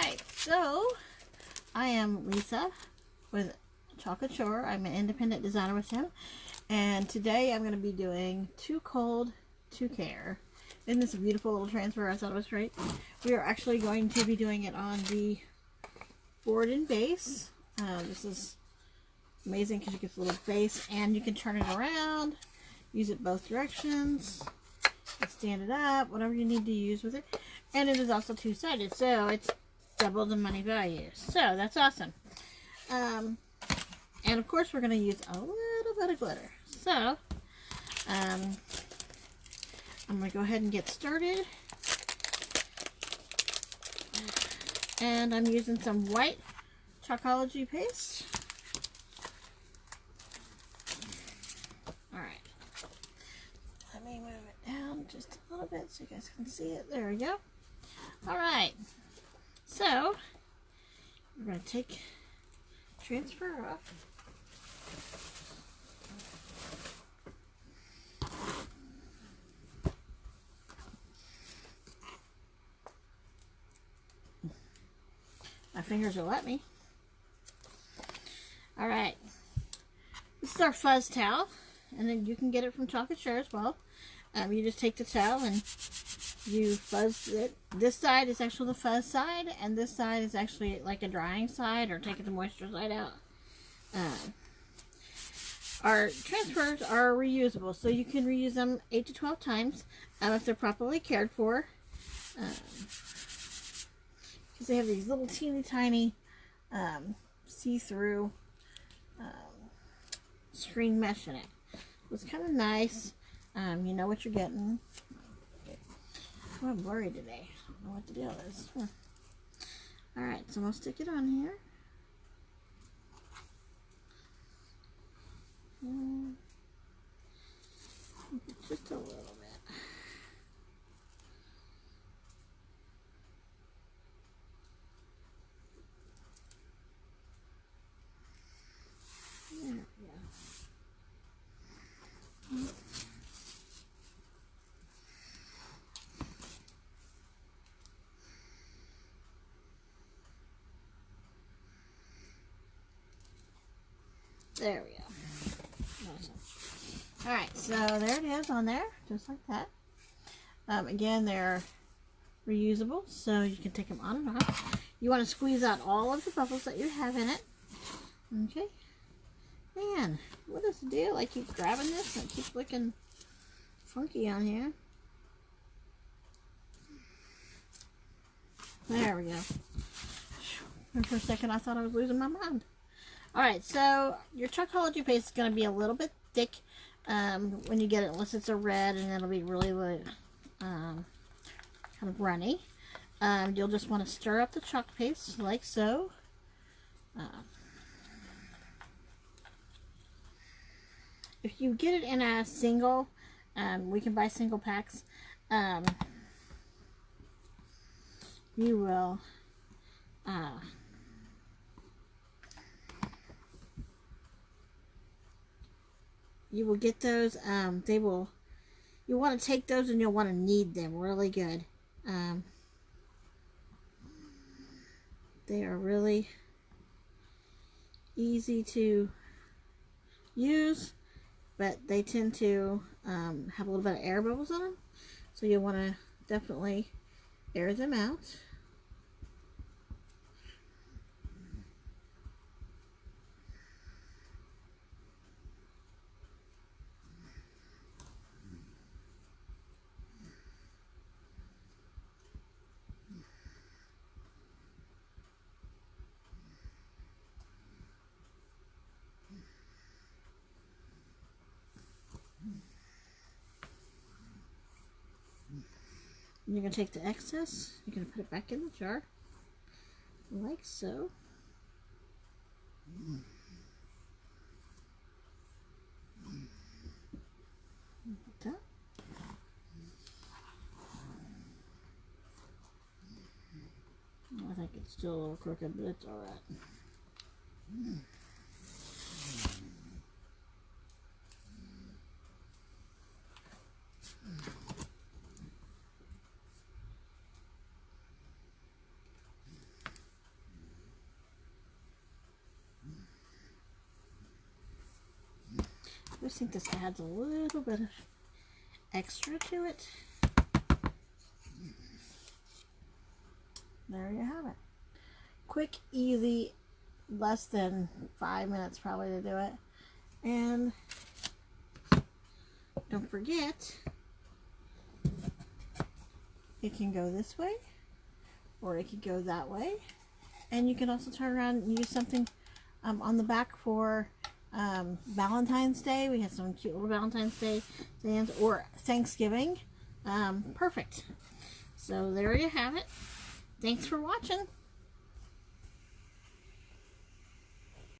Alright, so I am Lisa with Chalk Couture. I'm an independent designer with him. And today I'm going to be doing Too Cold to Care. Isn't this a beautiful little transfer? I thought it was great. We are actually going to be doing it on the board and base. This is amazing because you get the little base and you can turn it around, use it both directions, stand it up, whatever you need to use with it. And it is also two-sided, so it's double the money value. So that's awesome. And of course we're going to use a little bit of glitter. So I'm going to go ahead and get started. And I'm using some white Chalkology paste. Alright. Let me move it down just a little bit so you guys can see it. There we go. Alright. So, we're going to transfer off. My fingers will let me. Alright. This is our fuzz towel. And then you can get it from Chalk Couture as well. You just take the towel and you fuzz it. This side is actually the fuzz side, and this side is actually like a drying side or taking the moisture side out. Our transfers are reusable, so you can reuse them 8 to 12 times if they're properly cared for. Because they have these little teeny tiny see-through screen mesh in it. It's kind of nice. You know what you're getting. Oh, I'm blurry today. I don't know what the deal is. Alright, so I'm going to stick it on here. Just a little bit. There we go. There we go. Awesome. Alright, so there it is on there, just like that. Again, they're reusable, so you can take them on and off. You want to squeeze out all of the bubbles that you have in it. Okay. Man, what is the deal? I keep grabbing this and it keeps looking funky on here. There we go. And for a second I thought I was losing my mind. Alright, so your Chalkology paste is going to be a little bit thick when you get it, unless it's a red, and it'll be really kind of runny. You'll just want to stir up the chalk paste like so. If you get it in a single, we can buy single packs, you will get those. You want to take those and you'll want to knead them really good. They are really easy to use, but they tend to have a little bit of air bubbles on them, so you'll want to definitely air them out. You're going to take the excess, you're going to put it back in the jar, like so. Like that. I think it's still a little crooked, but it's alright. I just think this adds a little bit of extra to it. There you have it. Quick, easy, less than 5 minutes probably to do it. And don't forget, it can go this way or it could go that way. And you can also turn around and use something on the back for Valentine's Day. We have some cute little Valentine's Day stands, or Thanksgiving. Perfect. So there you have it. Thanks for watching.